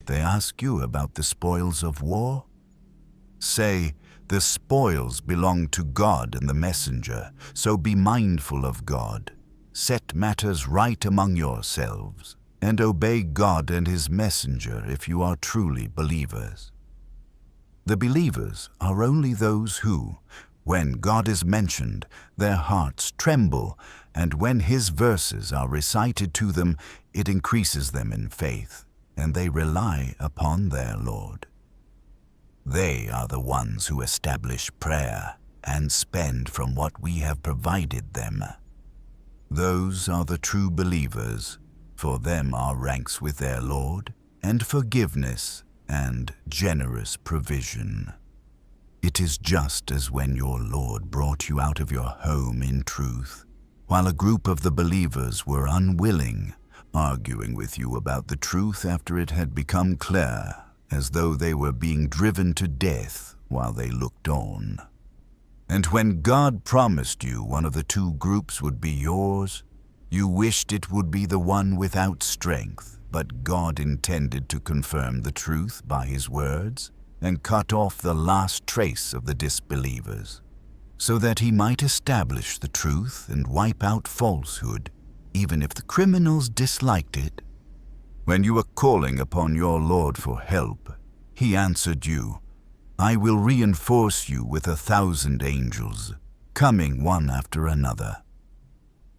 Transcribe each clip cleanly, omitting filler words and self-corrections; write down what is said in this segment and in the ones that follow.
they ask you about the spoils of war? Say, the spoils belong to God and the messenger, so be mindful of God. Set matters right among yourselves, and obey God and his messenger if you are truly believers. The believers are only those who, when God is mentioned, their hearts tremble, and when his verses are recited to them, it increases them in faith, and they rely upon their Lord. They are the ones who establish prayer and spend from what we have provided them. Those are the true believers. For them are ranks with their Lord, and forgiveness and generous provision. It is just as when your Lord brought you out of your home in truth, while a group of the believers were unwilling, arguing with you about the truth after it had become clear, as though they were being driven to death while they looked on. And when God promised you one of the two groups would be yours, you wished it would be the one without strength, but God intended to confirm the truth by his words and cut off the last trace of the disbelievers, so that he might establish the truth and wipe out falsehood, even if the criminals disliked it. When you were calling upon your Lord for help, he answered you, "I will reinforce you with 1,000 angels, coming one after another."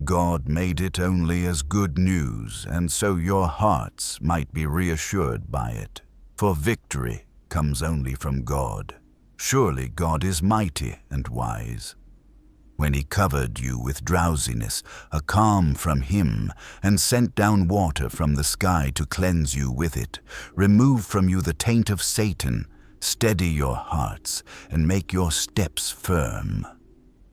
God made it only as good news, and so your hearts might be reassured by it, for victory comes only from God. Surely God is mighty and wise. When he covered you with drowsiness, a calm from him, and sent down water from the sky to cleanse you with it, remove from you the taint of Satan, steady your hearts, and make your steps firm.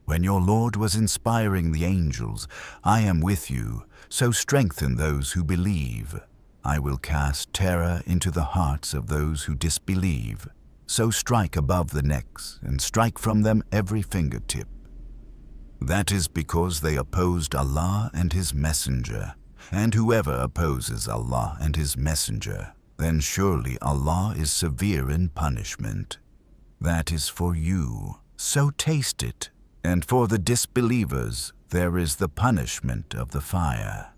When your Lord was inspiring the angels, "I am with you, so strengthen those who believe. I will cast terror into the hearts of those who disbelieve, so strike above the necks and strike from them every fingertip." That is because they opposed Allah and his messenger, and whoever opposes Allah and his messenger, then surely Allah is severe in punishment. That is for you, so taste it, and for the disbelievers there is the punishment of the fire.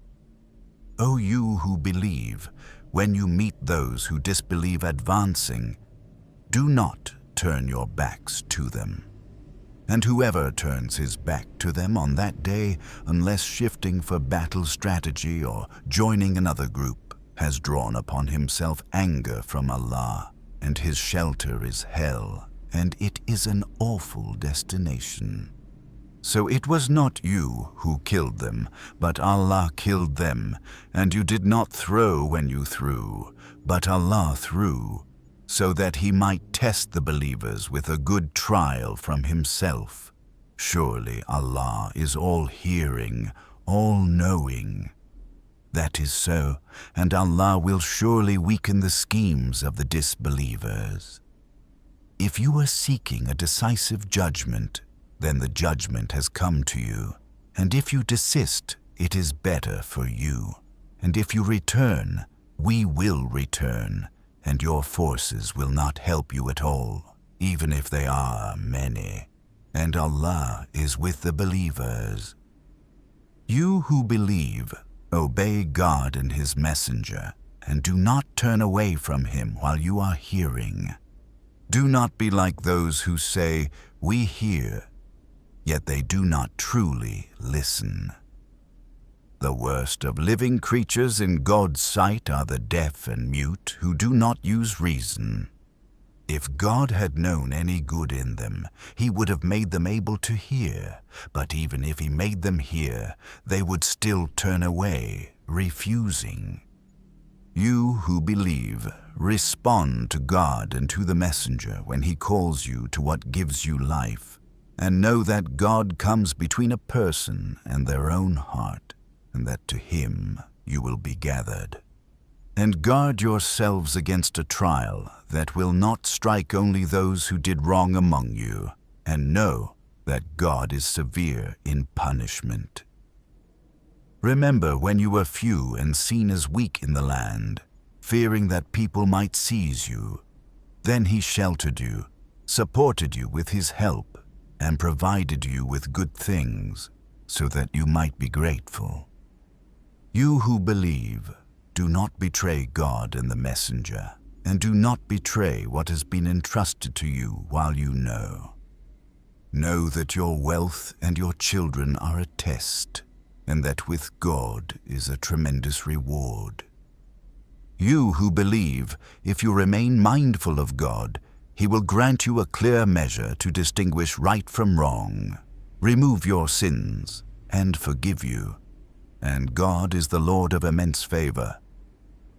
O you who believe, when you meet those who disbelieve advancing, do not turn your backs to them. And whoever turns his back to them on that day, unless shifting for battle strategy or joining another group, has drawn upon himself anger from Allah, and his shelter is hell, and it is an awful destination. So it was not you who killed them, but Allah killed them, and you did not throw when you threw, but Allah threw, so that he might test the believers with a good trial from himself. Surely Allah is all-hearing, all-knowing. That is so, and Allah will surely weaken the schemes of the disbelievers. If you are seeking a decisive judgment, then the judgment has come to you, and if you desist, it is better for you. And if you return, we will return, and your forces will not help you at all, even if they are many. And Allah is with the believers. You who believe, obey God and his messenger, and do not turn away from him while you are hearing. Do not be like those who say, "We hear," yet they do not truly listen. The worst of living creatures in God's sight are the deaf and mute who do not use reason. If God had known any good in them, he would have made them able to hear, but even if he made them hear, they would still turn away, refusing. You who believe, respond to God and to the messenger when he calls you to what gives you life, and know that God comes between a person and their own heart, and that to him you will be gathered. And guard yourselves against a trial that will not strike only those who did wrong among you, and know that God is severe in punishment. Remember when you were few and seen as weak in the land, fearing that people might seize you. Then he sheltered you, supported you with his help, and provided you with good things, so that you might be grateful. You who believe, do not betray God and the messenger, and do not betray what has been entrusted to you while you know. Know that your wealth and your children are a test, and that with God is a tremendous reward. You who believe, if you remain mindful of God, He will grant you a clear measure to distinguish right from wrong, remove your sins, and forgive you. And God is the Lord of immense favor.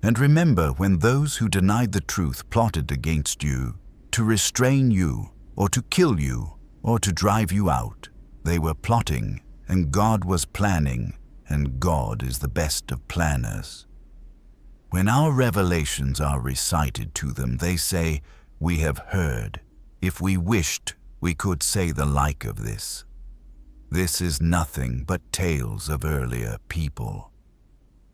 And remember when those who denied the truth plotted against you, to restrain you, or to kill you, or to drive you out. They were plotting, and God was planning, and God is the best of planners. When our revelations are recited to them, they say, "We have heard. If we wished, we could say the like of this." This is nothing but tales of earlier people.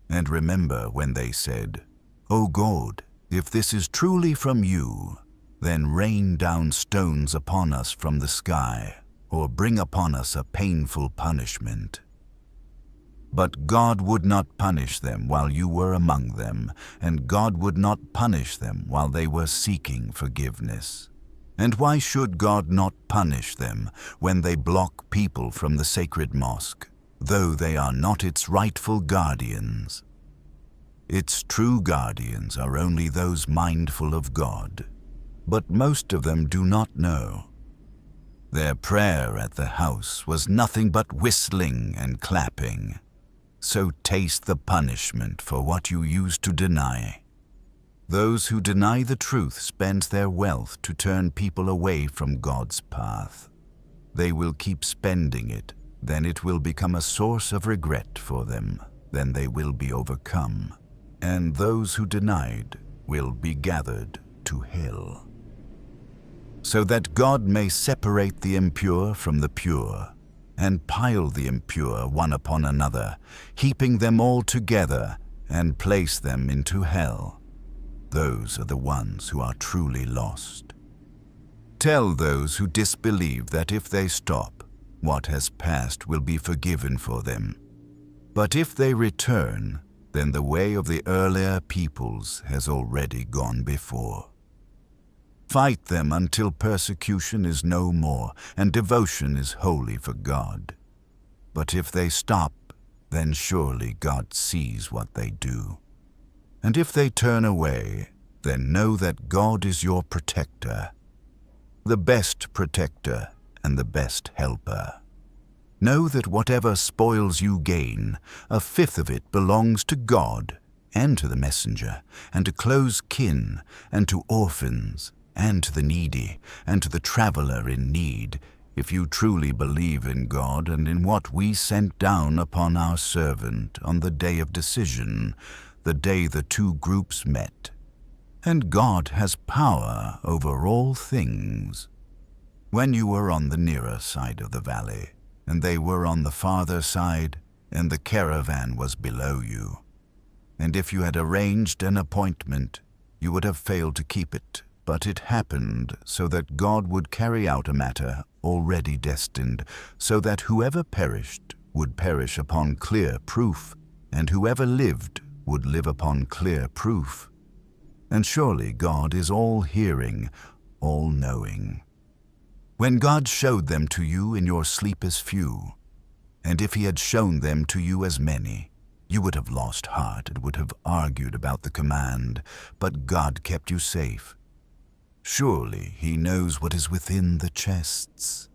And remember when they said, "O God, if this is truly from you, then rain down stones upon us from the sky, or bring upon us a painful punishment." But God would not punish them while you were among them, and God would not punish them while they were seeking forgiveness. And why should God not punish them when they block people from the sacred mosque, though they are not its rightful guardians? Its true guardians are only those mindful of God, but most of them do not know. Their prayer at the house was nothing but whistling and clapping. So taste the punishment for what you used to deny. Those who deny the truth spend their wealth to turn people away from God's path. They will keep spending it, then it will become a source of regret for them. Then they will be overcome, and those who denied will be gathered to hell. So that God may separate the impure from the pure, and pile the impure one upon another, heaping them all together, and place them into hell. Those are the ones who are truly lost. Tell those who disbelieve that if they stop, what has passed will be forgiven for them. But if they return, then the way of the earlier peoples has already gone before. Fight them until persecution is no more and devotion is wholly for God. But if they stop, then surely God sees what they do. And if they turn away, then know that God is your protector, the best protector and the best helper. Know that whatever spoils you gain, a fifth of it belongs to God and to the messenger, and to close kin, and to orphans, and to the needy, and to the traveler in need, if you truly believe in God and in what we sent down upon our servant on the day of decision, the day the two groups met. And God has power over all things. When you were on the nearer side of the valley, and they were on the farther side, and the caravan was below you, and if you had arranged an appointment, you would have failed to keep it. But it happened so that God would carry out a matter already destined, so that whoever perished would perish upon clear proof, and whoever lived would live upon clear proof. And surely God is all-hearing, all-knowing. When God showed them to you in your sleep as few, and if He had shown them to you as many, you would have lost heart and would have argued about the command, but God kept you safe. Surely He knows what is within the chests.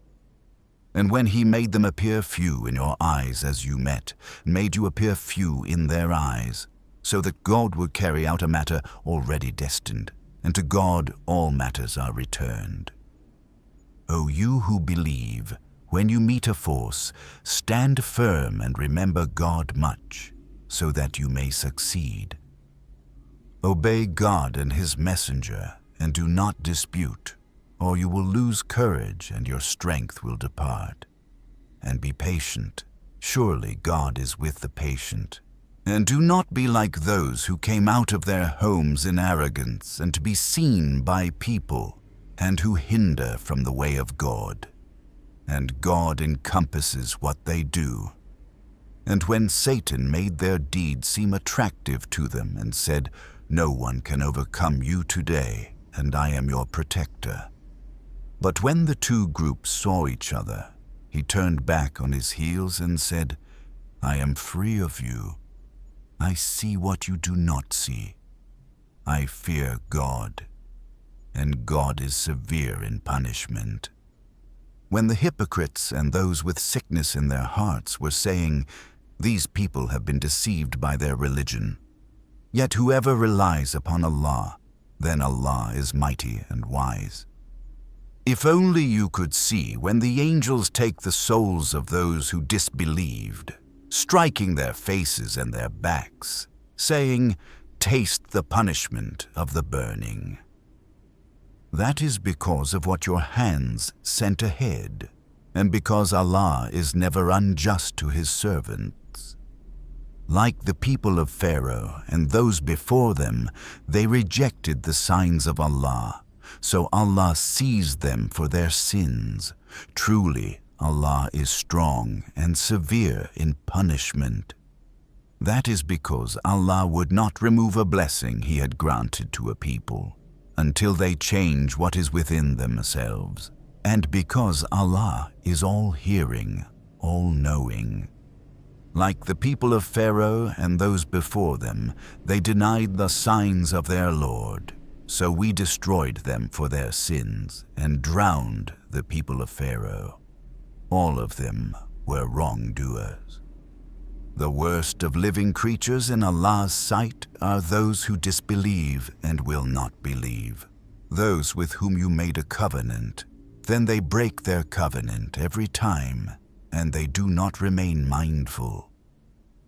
And when He made them appear few in your eyes as you met, made you appear few in their eyes, so that God would carry out a matter already destined, and to God all matters are returned. O you who believe, when you meet a force, stand firm and remember God much, so that you may succeed. Obey God and His messenger, and do not dispute, or you will lose courage and your strength will depart. And be patient. Surely God is with the patient. And do not be like those who came out of their homes in arrogance and to be seen by people, and who hinder from the way of God. And God encompasses what they do. And when Satan made their deeds seem attractive to them and said, "No one can overcome you today, and I am your protector." But when the two groups saw each other, he turned back on his heels and said, "I am free of you. I see what you do not see. I fear God, and God is severe in punishment." When the hypocrites and those with sickness in their hearts were saying, "These people have been deceived by their religion," yet whoever relies upon Allah, then Allah is mighty and wise. If only you could see when the angels take the souls of those who disbelieved, striking their faces and their backs, saying, "Taste the punishment of the burning." That is because of what your hands sent ahead, and because Allah is never unjust to His servants. Like the people of Pharaoh and those before them, they rejected the signs of Allah, so Allah seized them for their sins. Truly, Allah is strong and severe in punishment. That is because Allah would not remove a blessing He had granted to a people until they change what is within themselves, and because Allah is all-hearing, all-knowing. Like the people of Pharaoh and those before them, they denied the signs of their Lord, so we destroyed them for their sins and drowned the people of Pharaoh. All of them were wrongdoers. The worst of living creatures in Allah's sight are those who disbelieve and will not believe, those with whom you made a covenant. Then they break their covenant every time, and they do not remain mindful.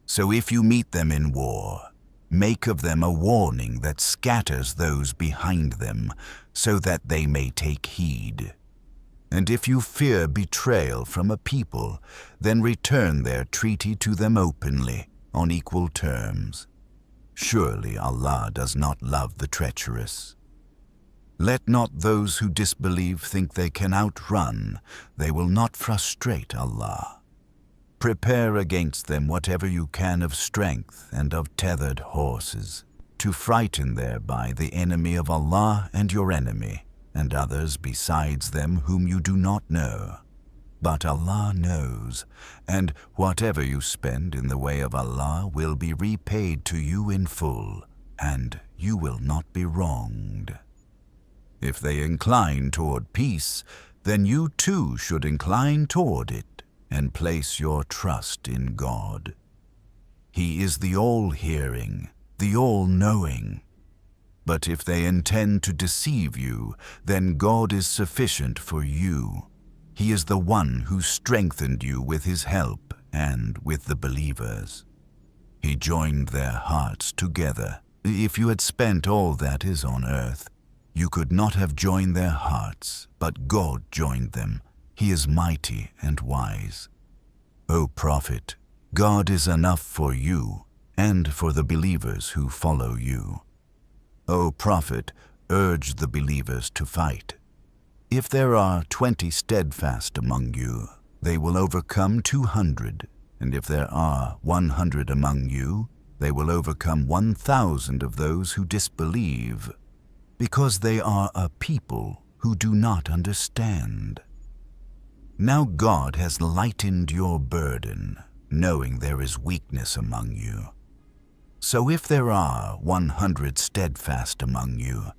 So if you meet them in war, make of them a warning that scatters those behind them, so that they may take heed. And if you fear betrayal from a people, then return their treaty to them openly, on equal terms. Surely Allah does not love the treacherous. Let not those who disbelieve think they can outrun. They will not frustrate Allah. Prepare against them whatever you can of strength and of tethered horses, to frighten thereby the enemy of Allah and your enemy, and others besides them whom you do not know. But Allah knows, and whatever you spend in the way of Allah will be repaid to you in full, and you will not be wronged. If they incline toward peace, then you too should incline toward it, and place your trust in God. He is the all-hearing, the all-knowing. But if they intend to deceive you, then God is sufficient for you. He is the one who strengthened you with His help and with the believers. He joined their hearts together. If you had spent all that is on earth, you could not have joined their hearts, but God joined them. He is mighty and wise. O Prophet, God is enough for you and for the believers who follow you. O Prophet, urge the believers to fight. If there are 20 steadfast among you, they will overcome 200, and if there are 100 among you, they will overcome 1,000 of those who disbelieve, because they are a people who do not understand. Now God has lightened your burden, knowing there is weakness among you. So if there are 100 steadfast among you,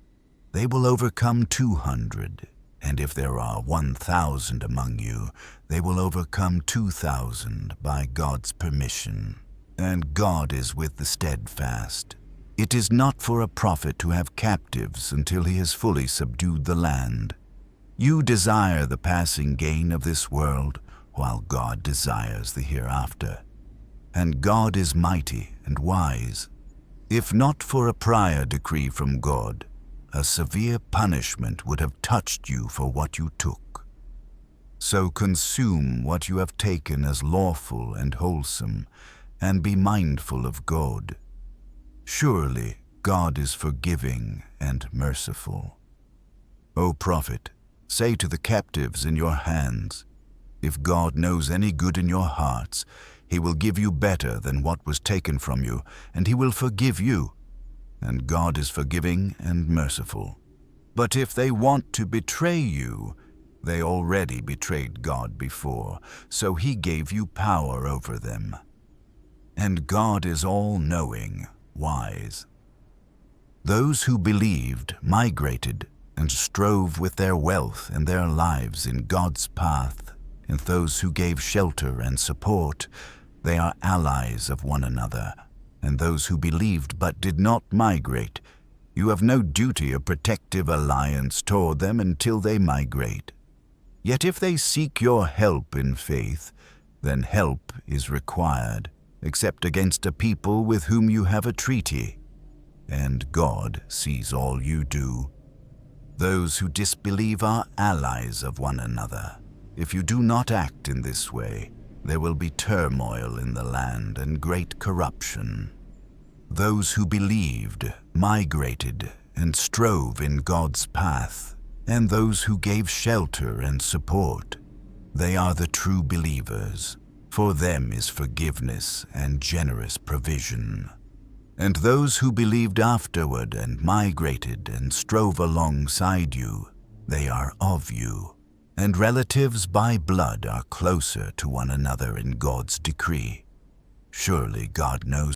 they will overcome 200, and if there are 1,000 among you, they will overcome 2,000 by God's permission. And God is with the steadfast. It is not for a prophet to have captives until he has fully subdued the land. You desire the passing gain of this world, while God desires the hereafter. And God is mighty and wise. If not for a prior decree from God, a severe punishment would have touched you for what you took. So consume what you have taken as lawful and wholesome, and be mindful of God. Surely God is forgiving and merciful. O Prophet, say to the captives in your hands, if God knows any good in your hearts, He will give you better than what was taken from you, and He will forgive you. And God is forgiving and merciful. But if they want to betray you, they already betrayed God before, so He gave you power over them. And God is all-knowing, wise. Those who believed, migrated, and strove with their wealth and their lives in God's path, and those who gave shelter and support, they are allies of one another. And those who believed but did not migrate, you have no duty of protective alliance toward them until they migrate. Yet if they seek your help in faith, then help is required, except against a people with whom you have a treaty. And God sees all you do. Those who disbelieve are allies of one another. If you do not act in this way, there will be turmoil in the land and great corruption. Those who believed, migrated, and strove in God's path, and those who gave shelter and support, they are the true believers. For them is forgiveness and generous provision. And those who believed afterward and migrated and strove alongside you, they are of you. And relatives by blood are closer to one another in God's decree. Surely God knows